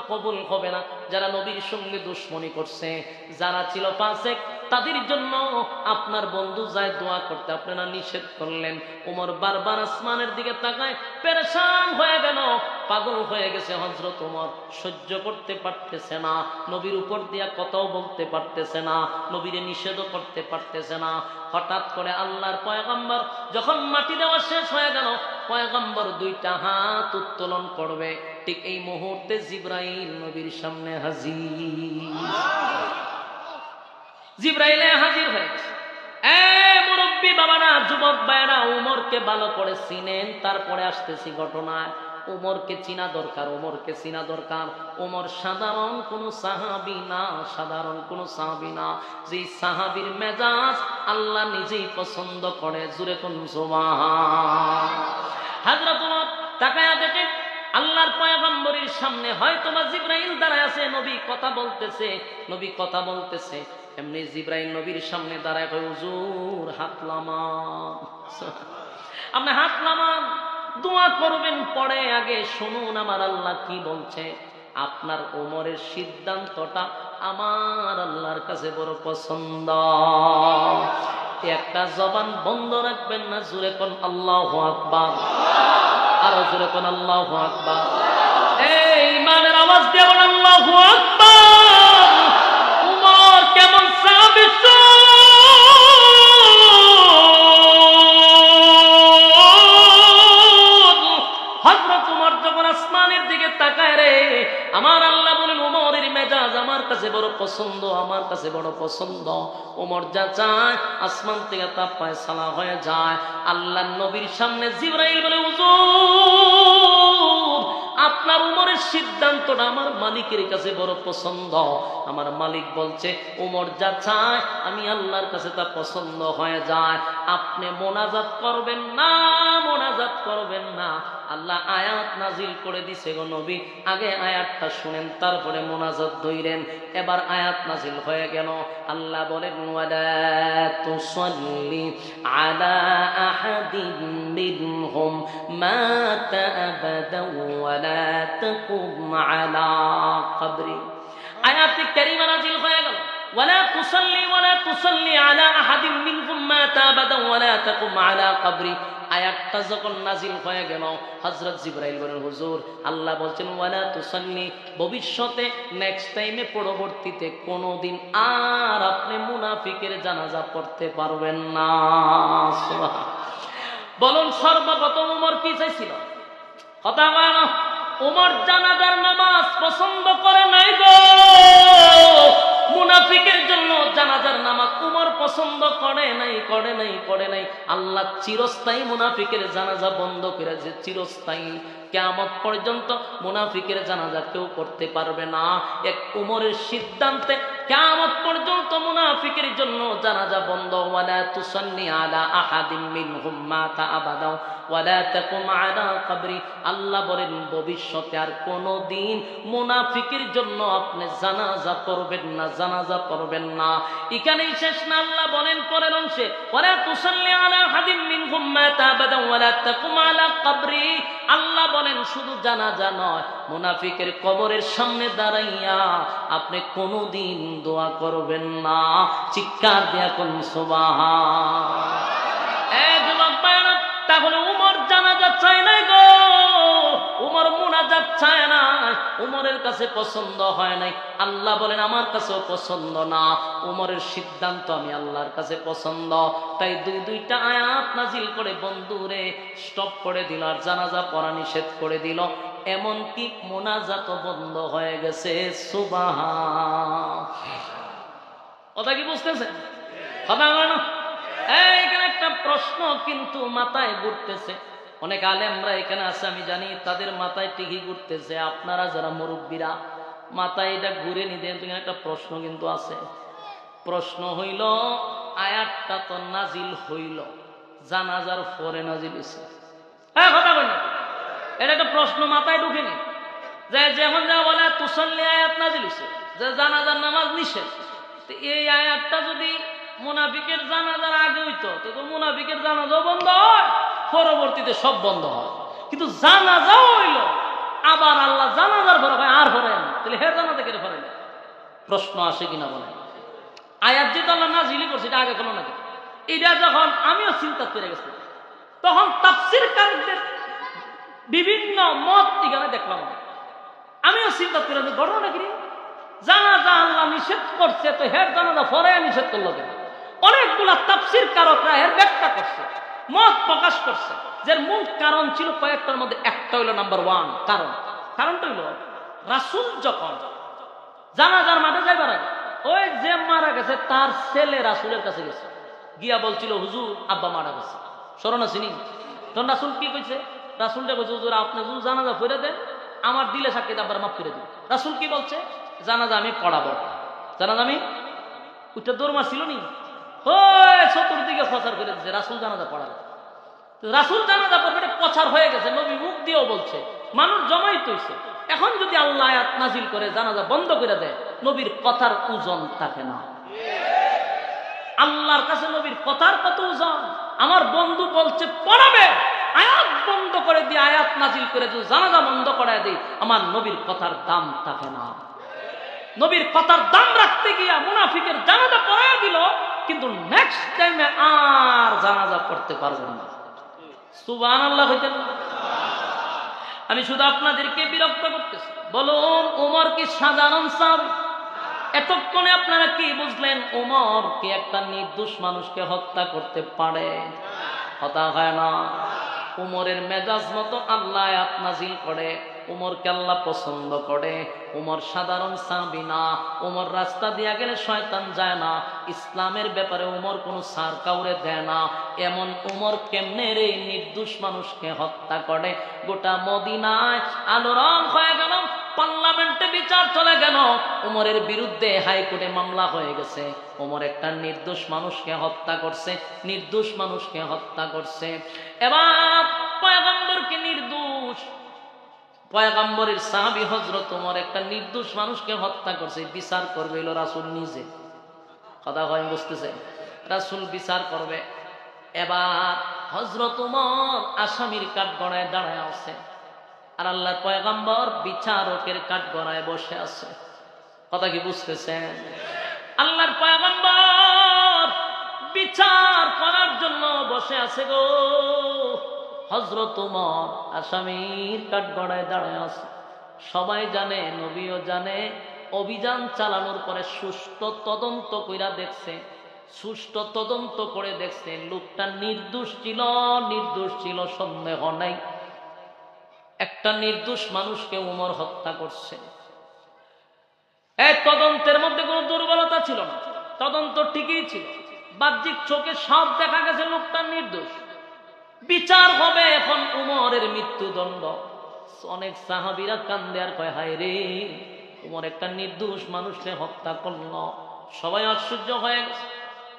কবুল হবে না। যারা নবীর সঙ্গে দুশমনি করছে, যারা ছিল ফাসিক, তাদের জন্য আপনার বন্ধু যায় দোয়া করতে, আপনারা নিষেধ করলেন। ওমর বারবার আসমানের দিকে তাকায় পেরেশান হয়ে গেল, পাগল হয়ে গেছে। হযরত ওমর সহ্য করতে পারতেছে না, নবীর উপর দিয়া কথাও বলতে পারতেছে না, নবীরে নিষেধও করতে পারতেছে না। হঠাৎ করে আল্লাহর পয়গম্বর যখন মাটি দেওয়া শেষ হয়ে গেল, পয়গম্বর দুইটা হাত উত্তোলন করবে, ঠিক এই মুহূর্তে জিবরাইল নবীর সামনে হাজির। জিবরাইল হাজির হয়ে গেছে। মুরব্বী বাবারা, যুবক ভাইরা, উমরকে ভালো করে চিনেন। তারপরে আসতেছি ঘটনায়। উমরকে চিনা দরকার, উমরকে চিনা দরকার। উমর সাধারণ কোন সাহাবী না, সাধারণ কোন সাহাবী না। যে সাহাবীর মেজাজ আল্লাহ নিজেই পছন্দ করে। জোরে কোন সুবহান। হযরত উমর তাকায়া দেখে আল্লাহর পয়গম্বরের সামনে হয়তোবা জিবরাইল দাঁড়ায় আছে, নবী কথা বলতেছে, নবী কথা বলতেছে। এমনি জিবরাইল নবীর সামনে দাঁড়ায় কয়, হুজুর হাত নামান, আপনি হাত নামান, দোয়া করবেন। পরে আগে শুনুন আমার আল্লাহ কি বলছে। আপনার ওমরের সিদ্ধান্তটা আমার আল্লাহর কাছে বড় পছন্দ। একটা জবান বন্ধ রাখবেন না। জোরে কোন আল্লাহু আকবার, আরো জোরে কোন আল্লাহু আকবার। এই ইমানের আওয়াজ দিয়ে বলেন আল্লাহু আকবার। উমর কেমন সাহাবী, হযরত উমর যখন আসমানের দিকে তাকায় রে, আমার আল্লাহ বলেন উমরের মেজাজ আমার কাছে বড় পছন্দ, আমার কাছে বড় পছন্দ। উমর যা চায় আসমান থেকে তা ফয়সালা হয়ে যায়। আল্লাহর নবীর সামনে জিবরাইল বলে, হুজুর আপনার উমরের সিদ্ধান্তটা আমার মালিকের কাছে বড় পছন্দ। আমার মালিক বলছে উমর যা চায় আমি আল্লাহর কাছে তা পছন্দ হয়ে যায়। আপনি মোনাজাত করবেন না, মোনাজাত করবেন না। আল্লাহ আয়াত নাজিল করে দিছে গো নবী, আগে আয়াতটা শুনেন তারপরে মোনাজাত ধইরেন। এবার আয়াত নাজিল হয়ে গেল। আল্লাহ বলেন, ওয়ালা তুসাল্লি আলা আহাদিন মিনহুম মাতা আবাদাও ওয়ালা তাকুম আলা কবরি। আয়াত কারীমা নাজিল হয়ে গেল, ওয়ালা তুসাল্লি আলা আহাদিন মিনহুম মাতা আবাদাও ওয়ালা তাকুম আলা কবরি। আয়াতটা যখন নাজিল হয়ে গেল, হযরত জিবরাইল বলেন, হুজুর আল্লাহ বলছেন ওয়ালা তুসাল্লি, ভবিষ্যতে নেক্সট টাইমে পরবর্তীতে কোনোদিন আর আপনি মুনাফিকের জানাজা পড়তে পারবেন না। বলুন সর্বপ্রথম ওমর কি চাইছিল? কথা কয় না, ওমর জানাজার নামাজ পছন্দ করে নাই গো। মুনাফিকের জন্য জানাজার নামাজ উমর পছন্দ করে নাই, করে নাই, করে নাই। আল্লাহ চিরস্থায়ী মুনাফিকের জানাজা বন্ধ করেছে, চিরস্থায়ী। কিয়ামত পর্যন্ত মুনাফিকের জানাজা কেউ করতে পারবে না। এক উমরের সিদ্ধান্তে কিয়ামত পর্যন্ত মুনাফিকের জন্য জানাজা বন্ধ। ওয়ালা তুসাল্লি আলা আহাদিন মিনহুম মাতা আবাদা ওয়ালা তাকুম আলা কবরি। আল্লাহ বলেন ভবিষ্যতে আর কোনোদিন মুনাফিকের জন্য আপনি জানাজা পড়বেন না, জানাজা পড়বেন না। এখানেই শেষ না, আল্লাহ বলেন পরের অংশে, ওয়ালা তুসাল্লি আলা আহাদিন মিনহুম মাতা আবাদা ওয়ালা তাকুম আলা কবরি। আল্লাহ বলেন শুধু জানাজা নয়, মুনাফিকের কবরের সামনে দাঁড়াইয়া আপনি কোনোদিন দোয়া করবেন না। চিৎকার দিয়া কোন সুবহান। তাহলে উমর জানাজা চায় নাই গো, উমর মুনাজাত চায় না, উমরের কাছে পছন্দ হয় নাই। আল্লাহ বলেন আমার কাছেও পছন্দ না। উমরের সিদ্ধান্ত আমি আল্লাহর কাছে পছন্দ। তাই দুইটা আয়াত নাজিল করে বন্ধুরে স্টপ করে দিল, আর জানাজা পড়া নিষেধ করে দিল। এমনকি মুনাজাত বন্ধ হয়ে গেছে। সুবহান। কথা কি বুঝতেছেন? কথা বলেন। এইখানে একটা প্রশ্ন কিন্তু মাথায় ঘুরতেছে। অনেক আলেমরা এখানে আছে আমি জানি, তাদের মাথায় টিকি ঘুরতেছে। আপনারা যারা মুরব্বীরা মাথায় এটা ঘুরে নিতেন। একটা প্রশ্ন কিন্তু আছে। প্রশ্ন হইল, আয়াতটা তো নাজিল হইল জানাজার পরে নাজিল হইছে। হ্যাঁ কথা বলেন, এটা একটা প্রশ্ন মাথায় ঢুকেনি যে যেমন যা বলে তুসাল্লি আয়াত নাজিল হইছে যে জানাজার নামাজ নিষেধ। এই আয়াতটা যদি মুনাফিকের জানাজার আগে হইতো তো মুনাফিকের জানাজাও বন্ধ হয়, পরবর্তীতে সব বন্ধ হয়। কিন্তু জানাজাও হইল, আবার আল্লাহ জানাজার পরে আর পড়েন তাহলে হের জানাজা কেন পড়ে না? প্রশ্ন আসে কিনা বলেন? আয়াত যেটা আল্লাহ নাজিলি করছে এটা আগে কোনো নাকি? এটা যখন আমিও চিন্তা করে গেছি, তখন তাফসীরকারদের বিভিন্ন মত এখানে দেখলাম। আমিও চিন্তা করে ঘটনা কি, জানাজা আল্লাহ নিষেধ করছে, তো হের জানাজা পড়ে নিষেধ করলো কেন? অনেকগুলা তাফসীরকারকরা এর ব্যাখ্যা করছে, মত প্রকাশ করছে, যে মূল কারণ ছিল কয়েকটার মধ্যে একটা হইল নাম্বার 1 কারণটা হইল রাসূল যখন জানাজার মাঠে যাইবার আগে ওই যে মারা গেছে তার ছেলে রাসূলের কাছে গেছে, গিয়া বলছিল হুজুর আব্বা মারা গেছে, স্মরণ আছে নি? তখন রাসূল কি কইছে? রাসূলটা কইছে হুজুর আপনি যদি জানাজা পড়ে দেন আমার দিলে সাক্ষী আব্বার মাফ করে দিন। রাসূল কি বলছে? জানাজা আমি পড়াবো, জানাজা আমি ওইটা দৌড় মারছিল নি, ওই চতুর্দিকে প্রচার করে দিচ্ছে রাসূল জানাজা পড়াবে। রাসূল জানাজা পড়বে এটা প্রচার হয়ে গেছে, নবী মুখ দিয়েও বলছে, মানুষ জমাইত হইছে। এখন যদি আল্লাহ আয়াত নাজিল করে জানাজা বন্ধ করে দেয়, নবীর কথার ওজন থাকে না। আল্লাহর কাছে নবীর কথার কত ওজন? আমার বন্ধু বলছে পড়াবে, আয়াত বন্ধ করে দিয়ে আয়াত নাজিল করে যদি জানাজা বন্ধ করায় দেই, আমার নবীর কথার দাম থাকে না। নবীর কথার দাম রাখতে গিয়া মুনাফিকের জানাজা পড়ায় দিল, কিন্তু নেক্সট টাইমে আর জানাজা পড়তে পারবেন না। সুবহানাল্লাহ হইতেন না? আমি শুধু আপনাদেরকে বিরক্ত করতেছি। বলুন ওমর কি সাধারণ সাহাবী? এতক্ষণে আপনারা কি বুঝলেন? ওমর কি একটা নির্দোষ মানুষকে হত্যা করতে পারে? কথা হয় না। উমরের মেজাজ মতো আল্লাহ আয়াত নাজিল করে, উমরকে আল্লাহ পছন্দ করে। উমর সাধারণ সাহাবী না, উমর রাস্তা দিয়া গেলে শয়তান যায় না, ইসলামের ব্যাপারে উমর কোনো ছাড় কাউরে দেয় না। এমন উমর কেমনে রে নির্দোষ মানুষকে হত্যা করে? গোটা মদিনায় আলোড়ন হয়ে গেল, পার্লামেন্টে বিচার চলে গেল, উমরের বিরুদ্ধে হাইকোর্টে মামলা হয়ে গেছে। উমর একটা নির্দোষ মানুষকে হত্যা করছে, নির্দোষ মানুষকে হত্যা করছে। এবার পয়গম্বরকে নির্দোষ, পয়গম্বরের সাহাবী হযরত ওমর একটা নির্দোষ মানুষকে হত্যা করছে, বিচার করবে হলো রাসূল নিজে। কথা হয় বুঝতেছে? রাসূল বিচার করবে। এবার হযরত ওমর আসামির কাঠগড়ায় দাঁড়ায় আছে, আর আল্লাহর পয়গম্বর বিচারকের কাঠগড়ায় বসে আছে। কথা কি বুঝতেছেন? আল্লাহর পয়গম্বর বিচার করার জন্য বসে আছে গো, হযরত ওমর আসামির কাঠগড়ায় দাঁড়ায় আছে। সবাই জানে, নবীও জানে, অভিযান চালানোর পরে সুষ্ঠু তদন্ত কইরা দেখছে, সুষ্ঠু তদন্ত করে দেখছে লোকটা নির্দোষ ছিল, নির্দোষ ছিল, সন্দেহ নাই। একটা নির্দোষ মানুষকে ওমর হত্যা করছে। এই তদন্তের মধ্যে কোনো দুর্বলতা ছিল না, তদন্ত ঠিকই ছিল, বাহ্যিক চোখে সব দেখা গেছে লোকটা নির্দোষ। বিচার হবে এখন উমরের মৃত্যুদণ্ড। অনেক সাহাবীরা কান্দে আর কয় হায় রে, উমর একটা নির্দোষ মানুষকে হত্যা করলো। সবাই আশ্চর্য হয়ে গেছে।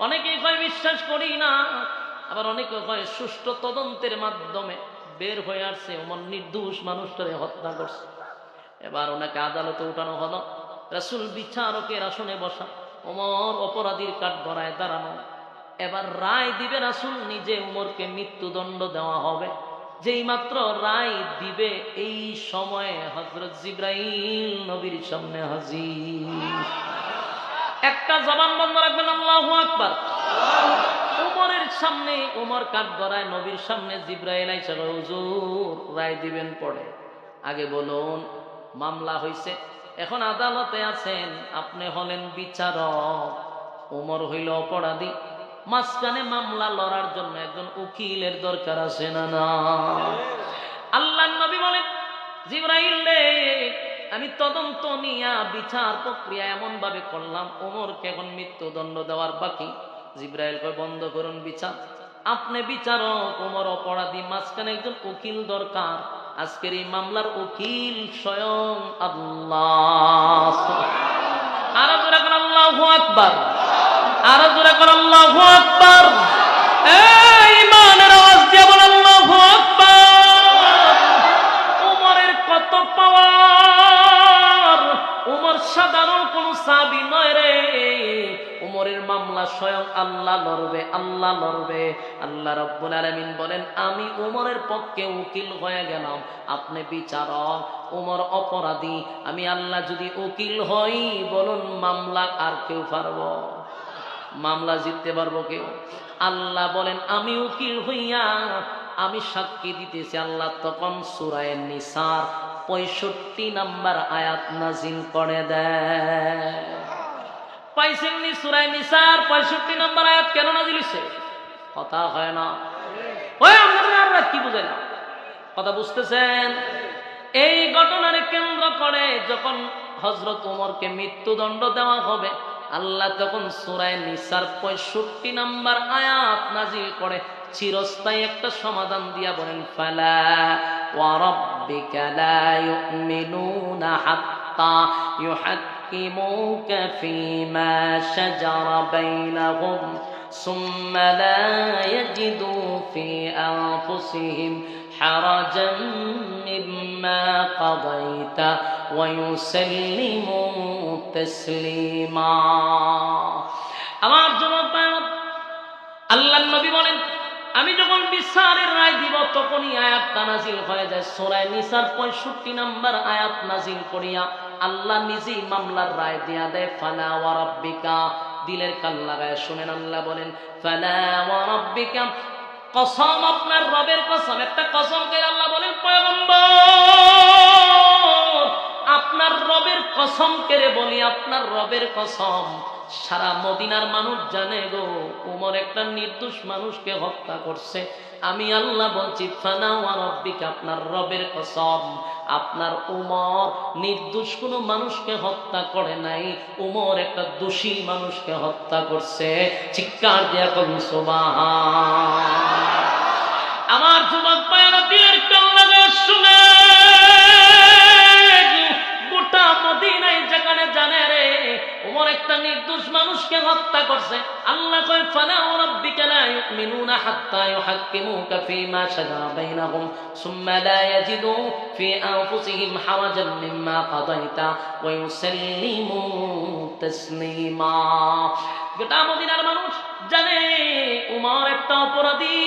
অনেকেই কয় বিশ্বাস করি না, আবার অনেকে কয় সুষ্ঠু তদন্তের মাধ্যমে বের হয়ে আসছে উমর নির্দোষ মানুষটারে হত্যা করছে। এবার ওনাকে আদালতে উঠানো হলো, রাসূল বিচারকের আসনে বসা, ওমর অপরাধীর কাঠগড়ায় দাঁড়ানো। এবার রায় দিবে রাসূল নিজে, উমরকে মৃত্যুদণ্ড দেওয়া হবে। যেই মাত্র রায় দিবে এই সময়ে হযরত জিবরাইল নবীর সামনে হাজির। একটা জবান বন্ধ রাখবেন, আল্লাহু আকবার। উমরের সামনে, উমর কাঠগড়ায়, নবীর সামনে জিবরাইল আইসা হুজুর রায় দিবেন পড়ে। আগে বলুন মামলা হইছে, এখন আদালতে আছেন, আপনি হলেন বিচারক, উমর হইল অপরাধী। মাঝখানে মামলা লড়ার জন্য একজন উকিলের দরকার আছে না না? আল্লাহর নবী বলেন জিবরাইল রে, আমি তদন্ত নিয়া বিচার প্রক্রিয়া এমন ভাবে করলাম, ওমরকে এখন মৃত্যুদণ্ড দেওয়ার বাকি। জিবরাইল কয় বন্ধ করুন বিচার, আপনি বিচারক, ওমর অপরাধী, মাঝখানে একজন উকিল দরকার। আজকের এই মামলার উকিল স্বয়ং আল্লাহ। আর জোরে কোন আল্লাহু আকবার, আর জোরে কোন আল্লাহু আকবার। এই ইমানের আওয়াজ দিয়ে বল আল্লাহু আকবার। ওমরের কত পাওয়ার! ওমর সাধারণ কোন সাহাবী নয় রে, উমরের মামলা স্বয়ং আল্লাহ লড়বে, আল্লাহ লড়বে। আল্লাহ রাব্বুল আলামিন বলেন, আমি উমরের পক্ষে উকিল হয়ে গেলাম, আপনি বিচারক, উমর অপরাধী, আমি আল্লাহ যদি উকিল হই, বলুন মামলা আর কেউ পারবো? মামলা জিততে পারবো কেউ? আল্লাহ বলেন, আমি উকিল হইয়া আমি সাক্ষী দিতেছি। আল্লাহ তখন সূরা নিসার 65 নম্বর আয়াত নাজিল করে দেয়। পাইছেননি? সূরা নিসার 65 নম্বর আয়াত কেন নাজিল হইছে? কথা হয় না। ওই আমরা কি বুঝাইলাম? কথা বুঝতেছেন? এই ঘটনার কেন্দ্র করে যখন হযরত ওমরকে মৃত্যুদণ্ড দেওয়া হবে, আল্লাহ তখন সূরা নিসার 65 নম্বর আয়াত নাজিল করে চিরস্থায়ী একটা সমাধান দিয়া বলেন, ফালা ওয়া রাব্বিকা লা ইউমিনুনা হাত্তা ইউহাক্কিমুকা ফীমা শাজারা বাইনাহুম সুম্মা লা ইয়াজিদু ফী আনফুসিহিম হারাজান মিম্মা কাদাইতা ওয়া ইউসাল্লিমু তাসলিমা। আমার যুবক ভাইরা, আল্লাহর নবী বলেন, আমি যখন বিচারের রায় দিব তখনই আয়াতটা নাজিল হয়ে যায়। সূরা নিসার 65 নম্বর আয়াত নাজিল করিয়া আল্লাহ নিজেই মামলার রায় দিয়া দেয়। ফালা ওয়া রাব্বিকা, দিলের কান লাগায় শুনেন, আল্লাহ বলেন ফালা ওয়া রাব্বিকা, কসম, আপনার রবের কসম। একটা কসম করে আল্লাহ বলেন, পয়গম্বর আপনার রবের কসম করে বলি, আপনার রবের কসম, সারা মদিনার মানুষ জানে গো, উমর একটা নির্দোষ মানুষকে হত্যা করছে। আমি আল্লাহ বলছি, ফালা ওয়া রাব্বিকা, আপনার রবের কসম, আপনার উমর নির্দোষ কোনো মানুষকে হত্যা করে নাই, উমর একটা দোষী মানুষকে হত্যা করছে। চিৎকার দিয়ে কোন সুবহান। আমার যুবক ভাইরা, দিলের কান লাগায় শুনে, গোটা মদিনায় যেখানে জানে রে উমর একটা নির্দোষ মানুষকে হত্যা করছে, আল্লাহ কয় ফালা ওয়া রাব্বিকা লা ইউমিনুনা হাত্তা ইউহাক্কিমুকা ফীমা শাজারা বাইনাহুম সুম্মা লা ইয়াজিদু ফী আনফুসিহিম হারাজান মিম্মা কাদাইতা ওয়া ইউসাল্লিমু তাসলিমা। গোটা মদিনার মানুষ জানে উমর একটা অপরাধী,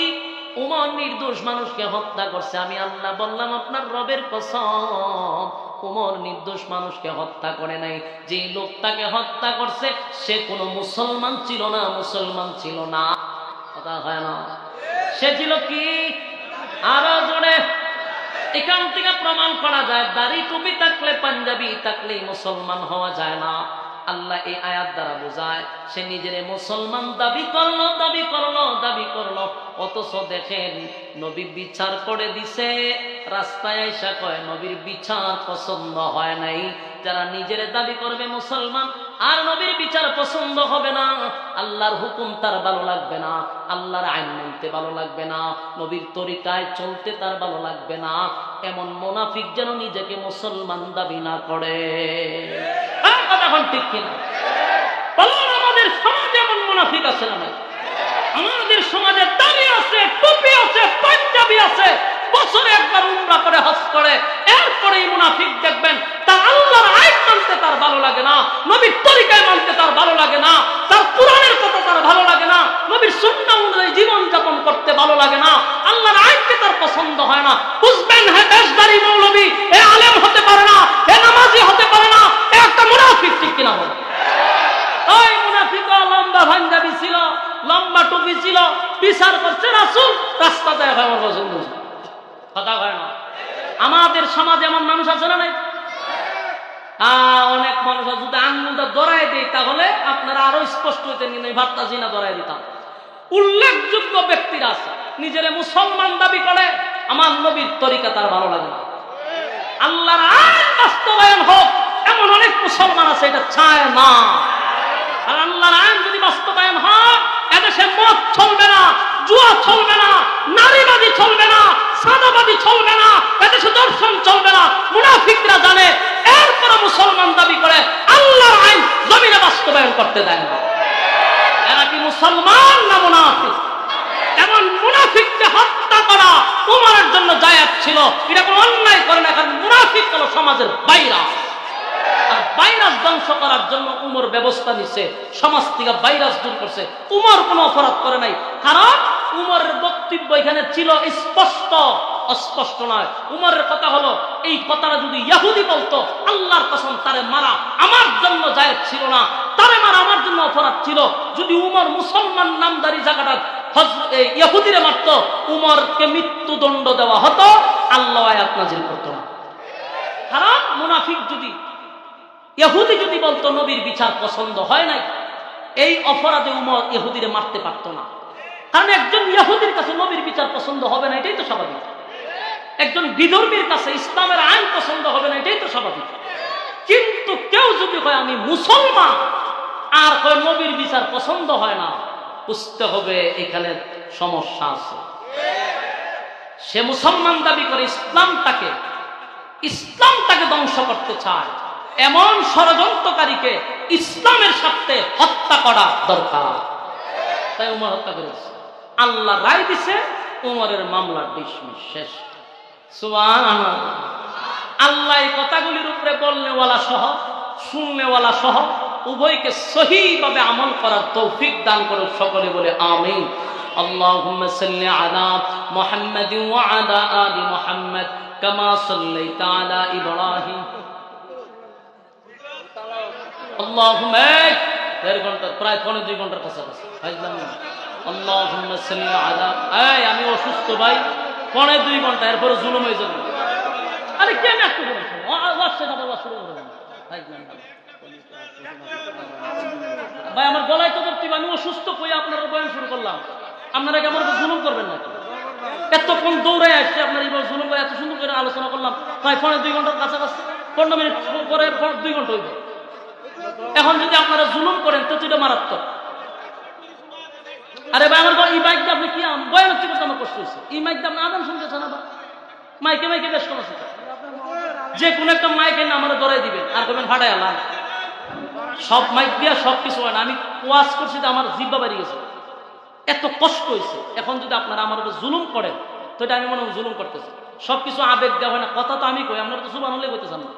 উমর নির্দোষ মানুষকে হত্যা করছে। আমি আল্লাহ বললাম, আপনার রবের কসম, উমর নির্দোষ মানুষকে হত্যা করে নাই। যে লোকটাকে হত্যা করছে সে কোনো মুসলমান ছিল না, মুসলমান ছিল না। কথা হয় না? সে ছিল কি? আরো জোরে। এখান থেকে প্রমাণ করা যায় দাড়ি টুপি থাকলে, পাঞ্জাবি থাকলে মুসলমান হওয়া যায় না। আল্লাহ এই আয়াত দ্বারা বোঝায়, সে নিজের মুসলমান দাবি করলো, দাবি করলো, দাবি করলো, অথচ দেখেন নবী বিচার করে দিছে। রাস্তায় আইসা কয় নবীর বিচার পছন্দ হয় নাই। যারা নিজের দাবি করবে মুসলমান আর নবীর বিচার পছন্দ হবে না, আল্লাহর হুকুম তার ভালো লাগবে না, আল্লাহর আইন মানতে ভালো লাগবে না, নবীর তরিকায় চলতে তার ভালো লাগবে না, এমন মুনাফিক যেন নিজেকে মুসলমান দাবি না করে। এখন ঠিক কিনা বলুন? আমাদের সমাজে এমন মুনাফিক আছে না? আমাদের সমাজে দাড়ি আছে, টুপি আছে, পাঞ্জাবি আছে, বছরে একবার উমরা করে, হজ করে, এরপরে মুনাফিক দেখবেন তার আল্লাহর আইন মানতে তার ভালো লাগে না, নবীর তরিকায় মানতে তার ভালো লাগে না, তার কোরআনের কথা তার ভালো লাগে না, নবীর সুন্নাহ অনুযায়ী জীবন যাপন করতে ভালো লাগে না, আল্লাহর আইনকে তার পছন্দ হয় না। বুঝবেন, হে দেশদারি মৌলবী, এ আলেম হতে পারে না, এ নামাজি হতে পারে না, এ একটা মুনাফিক। ঠিক কিনা বলে? ওই মুনাফিক লম্বা পাঞ্জাবি ছিল, লম্বা টুপি ছিল, বিচার করছে রাসূল, রাস্তাতে আমার পছন্দ। কথা হয় না? আমাদের সমাজে এমন মানুষ আছে না? নাই? অনেক মানুষ যদি আঙ্গুলটা ধরাই দেয় তাহলে আপনারা আরো স্পষ্ট হইতেন, কিন্তু ভাবতাছি না ধরাই দিতাম। উল্লেখযোগ্য ব্যক্তিরা আছে নিজের মুসলমান দাবি করে, আমার নবীর তরিকা তার ভালো লাগে না, আল্লাহর আইন বাস্তবায়ন হোক এমন অনেক মুসলমান আছে, এটা চায় না। আর আল্লাহর আইন যদি বাস্তবায়ন হয়, এদেশে মদ চলবে না, জুয়া চলবে না, নারীবাদী চলবে না, সাদাবাদী চলবে না, এদেশে দর্শন চলবে না। মুনাফিকরা জানে, এরপর মুসলমান দাবি করে, আল্লাহর আইন জমিনে বাস্তবায়ন করতে দেয় না। এরা কি মুসলমান না মুনাফিক? এমন মুনাফিককে হত্যা করা উমরের জন্য জায়েজ ছিল। এটা কোনো অন্যায় করে না, কারণ মুনাফিক হলো সমাজের বাইরা। আর ভাইরাস ধ্বংস করার জন্য উমর ব্যবস্থা নিচ্ছে, সমাজ থেকে ভাইরাস দূর করছে। উমর কোনো অপরাধ করে নাই, কারণ উমরের বক্তব্য এখানে ছিল স্পষ্ট, অস্পষ্ট নয়। উমরের কথা হলো, এই কথাটা যদি ইহুদি বলতো, আল্লাহর কসম তারে মারা আমার জন্য জায়েজ ছিল না, তারে মারা আমার জন্য অপরাধ ছিল। যদি উমর মুসলমান নামদারি জায়গাটা ইহুদিরে মারত, উমরকে মৃত্যুদণ্ড দেওয়া হতো, আল্লাহ আয়াত নাযিল করতো না। কারণ মুনাফিক যদি, ইহুদি যদি বলতো নবীর বিচার পছন্দ হয় নাই, এই অপরাধে উমর ইহুদিরে মারতে পারত না। কারণ একজন ইহুদির কাছে নবীর বিচার পছন্দ হবে না, এটাই তো স্বাভাবিক। একজন বিধর্মীর কাছে ইসলামের আইন পছন্দ হবে না, এটাই তো স্বাভাবিক। কিন্তু কেউ যদি কয় আমি মুসলমান আর কয় নবীর বিচার পছন্দ হয় না, বুঝতে হবে এখানে সমস্যা আছে। সে মুসলমান দাবি করে, ইসলামটাকে ধ্বংস করতে চায়, এমন ষড়যন্ত্রকারীকে ইসলামের স্বার্থে হত্যা করা দরকার। তাই উমর হত্যা করেছে। আল্লাহ রায় দিছে, উমরের মামলা ডিসমিস, শেষ। সুবহানাল্লাহ। আল্লাহ এই কথাগুলির উপরে বলনেওয়ালা সহ শুননেওয়ালা সহ উভয়কে সহিভাবে আমল করার তৌফিক দান করুন। সকলে বলে আমিন। আল্লাহুম্মা সাল্লি আলা মুহাম্মাদিন ওয়া আলা আলি মুহাম্মাদ কামা সাল্লাইতা আলা ইব্রাহিম। আল্লাহুম্মা, 1.5 ঘন্টা, প্রায় 2.5 ঘন্টার কাছাকাছি বুঝলাম না। আল্লাহুম্মা সাল্লি আলা, আমি অসুস্থ ভাই, 2.5 ঘন্টা, এরপরে জুলুম হয়ে যাবে। আরে কেন একটু করে শুরু করবেন ভাই, আমার গলায় তো ধরতে, আমি অসুস্থ কই আপনারা বয়ান শুরু করলাম, আপনারা কি আমার জুলুম করবেন নাকি? এতক্ষণ দৌড়ে আসছে আপনার এই জুলুম করে, এত সুন্দর করে আলোচনা করলাম, প্রায় 2.5 ঘন্টার কাছাকাছি, 15 মিনিট পরে 2 ঘন্টা হইব। এখন যদি আপনারা জুলুম করেন তো এটা মারাত্মক। আরে ভাই, আমার এই মাইকটা আপনি কি বয়ান হচ্ছে করতে আমার কষ্ট হয়েছে, এই মাইকটা আপনি আদান শুনতেছেন, আবার মাইকে বেশ সমস্যা। যে কোনো একটা মাইকে না আমার ধরাই দিবেন আর করবেন ফাটাই আল্লাহ। সব মাইক দিয়া সব কিছু হয় না। আমি ওয়াজ করছি, আমার জিব্বা বেরিয়ে গেছে, এত কষ্ট হয়েছে। এখন যদি আপনারা আমার উপর জুলুম করেন তো এটা আমি মনে হয় জুলুম করতেছি। সবকিছু আবেগ দেওয়া হয় না, কথা তো আমি কই, আপনারা তো সুবহানাল্লাহ কইতেছেন না,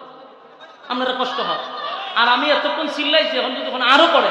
আপনারা কষ্ট হয়। আর আমি এতক্ষণ চিল্লাইছি, এখন যদি আরো করে